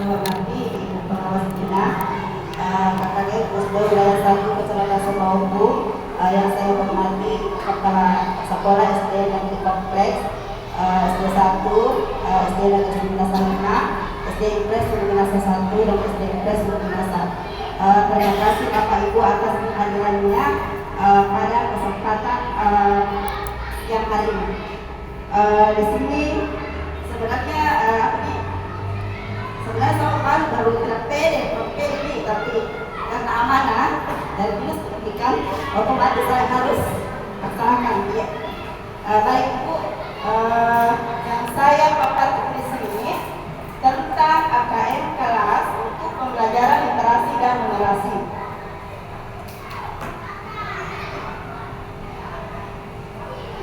hormati Ibu Pengawas Bina, KKG Pusda Wilayah 1 Kecamatan Sumbawa, yang saya hormati Kepala Sekolah SD Negeri Kompleks, SD 1, SD Negeri Seminasa 5, SD Impres Seminasa 1, dan SD Impres Seminasa. Terima kasih Bapak Ibu atas kehadirannya pada kesempatan siang hari ini. Di sini sebenarnya saya baru tidak pede ini, tapi karena amanah dan terus pendidikan otomatis saya harus laksanakan. Ya. Baik Bu, yang saya paparkan di sini tentang AKM kelas untuk pembelajaran literasi dan numerasi.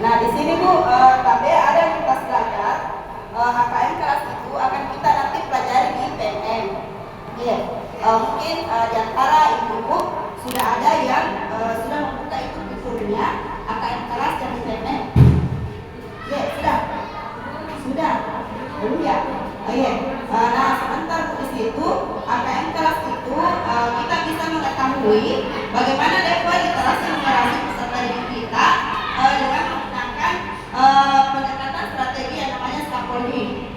Nah di sini Bu, tapi ada lintas belajar. AKM kelas itu akan kita nanti pelajari di PNM. Iya. Mungkin di antara ibu-ibu sudah ada yang sudah membuka itu fiturnya AKM kelas dan di PNM. Iya, sudah. Belum ya? Iya. Nah sebentar Bu, di situ AKM kelas itu kita bisa mengetahui bagaimana level literasi numerasi peserta didik kita dengan menggunakan pendekatan strategi yang namanya scaffolding.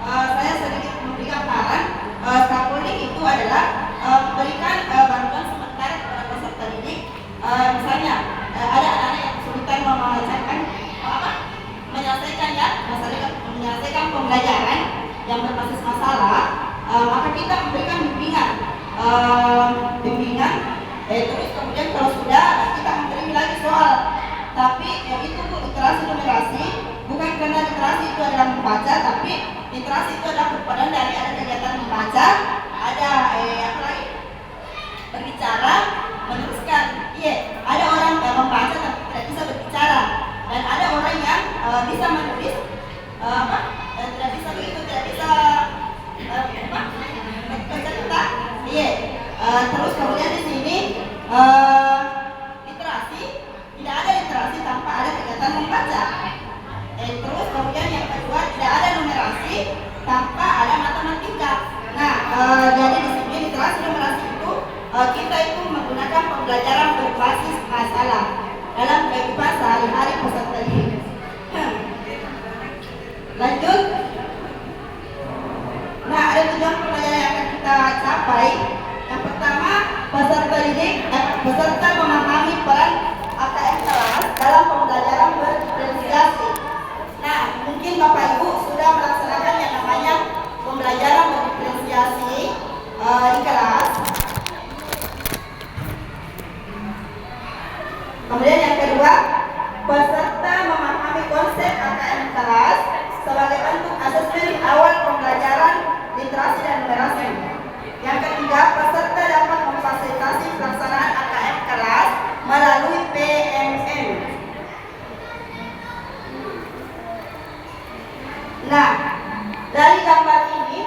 Saya sedikit memberi gambaran. Scaffolding itu adalah memberikan bantuan sementara kepada peserta didik. Misalnya ada anak-anak yang kesulitan menyelesaikan pembelajaran yang berbasis masalah, maka kita memberikan bimbingan. Terus kemudian kalau sudah kita memberi lagi soal. Tapi yang itu Bu, literasi numerasi bukan karena literasi itu adalah membaca, tapi literasi itu adalah perpaduan dari ada kegiatan membaca, ada apa lagi? Berbicara, menuliskan. Iya, ada orang yang membaca tapi tidak bisa berbicara, dan ada orang yang bisa menulis tidak bisa begitu, tidak bisa bercerita. Iya. Terus kemudian di sini literasi, tidak ada literasi tanpa ada kegiatan membaca. Terus kemudian yang kedua, tidak ada numerasi tanpa ada matematika. Nah, jadi di sini literasi numerasi itu kita itu menggunakan pembelajaran berbasis masalah dalam kehidupan sehari-hari peserta didik. Lanjut. Nah, ada tujuan pembelajaran yang akan kita capai. Yang pertama, peserta memahami peran AKM kelas dalam pembelajaran berdiferensiasi. Nah, mungkin Bapak Ibu sudah melaksanakan yang namanya pembelajaran berdiferensiasi di kelas. Kemudian yang kedua, peserta memahami konsep AKM kelas sebagai bentuk asesmen awal pembelajaran literasi dan numerasi. Yang ketiga, peserta dapat memfasilitasi pelaksanaan AKM kelas melalui PMM. Nah, dari gambar ini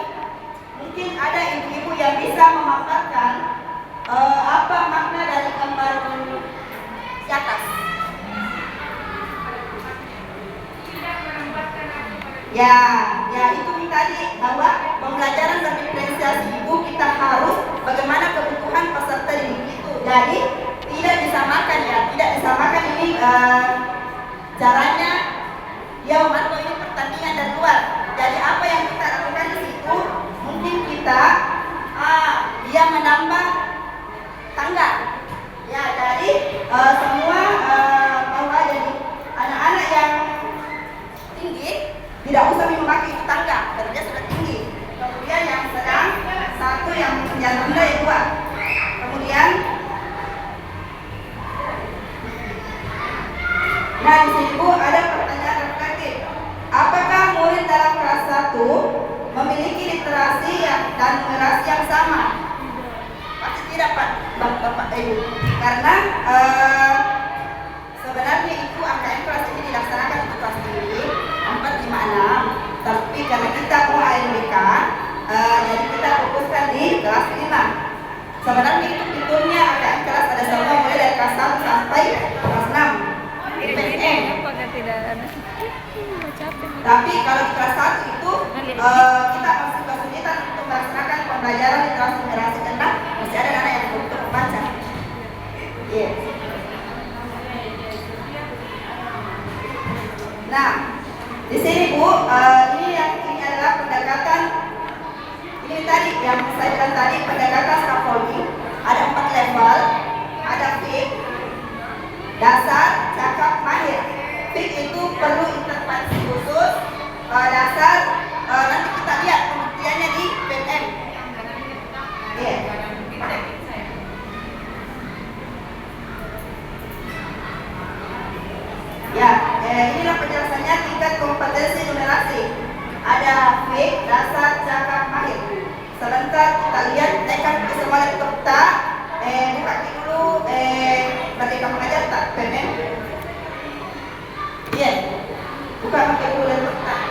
mungkin ada ibu-ibu yang bisa memaparkan apa makna dari gambar di atas. Ya itu tadi bahwa pembelajaran berdiferensiasi ibu kita harus bagaimana kebutuhan peserta didik itu. Jadi tidak disamakan ini caranya dia memantau ini pertandingan dari luar. Jadi apa yang kita lakukan di situ, mungkin kita dia menambah tangga. Ya, jadi semua bahwa jadi anak-anak yang tinggi tidak usah memakai tangga karena dia sudah tinggi. Kemudian yang sedang satu, yang rendah yang dua. Kemudian nah di sini Bu ada pertanyaan reflektif. Apakah murid dalam kelas 1 memiliki literasi dan numerasi yang sama? Pasti tidak Bapak Ibu. Karena sebenarnya itu AKM kelas ini dilaksanakan untuk kelas tinggi 4, 5, 6. Tapi karena kita mau ANBK, jadi kita fokuskan di kelas 5. Sebenarnya itu fiturnya AKM kelas ada semua mulai dari kelas 1 sampai kelas 6. PNM. Tapi kalau di kelas 1 itu kita masih kesulitan untuk melaksanakan pembelajaran literasi numerasi karena masih ada anak yang belum membaca. Iya. Nah, di sini Bu, ini adalah pendekatan. Ini tadi yang saya bilang tadi, pendekatan scaffolding. Ada 4 level. Ada fix, dasar, cakap, mahir. Fix itu perlu intervensi khusus. Dasar nanti kita lihat pembuktiannya di PNM. Iya. Ya, inilah penjelasannya tingkat kompetensi numerasi. Ada fix, dasar, cakap, mahir. Sebentar kita lihat, tekan ke semua laptop tak. Buka dulu, Merdeka Mengajar tak, PNM. Iya, buka pakai dulu laptop tak.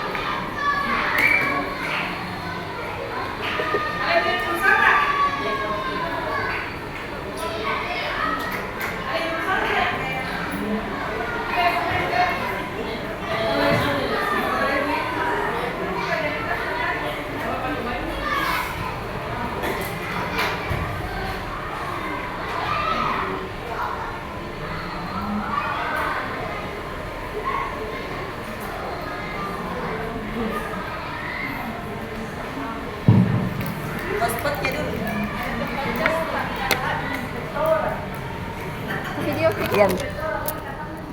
Hotspotnya dulu. Video.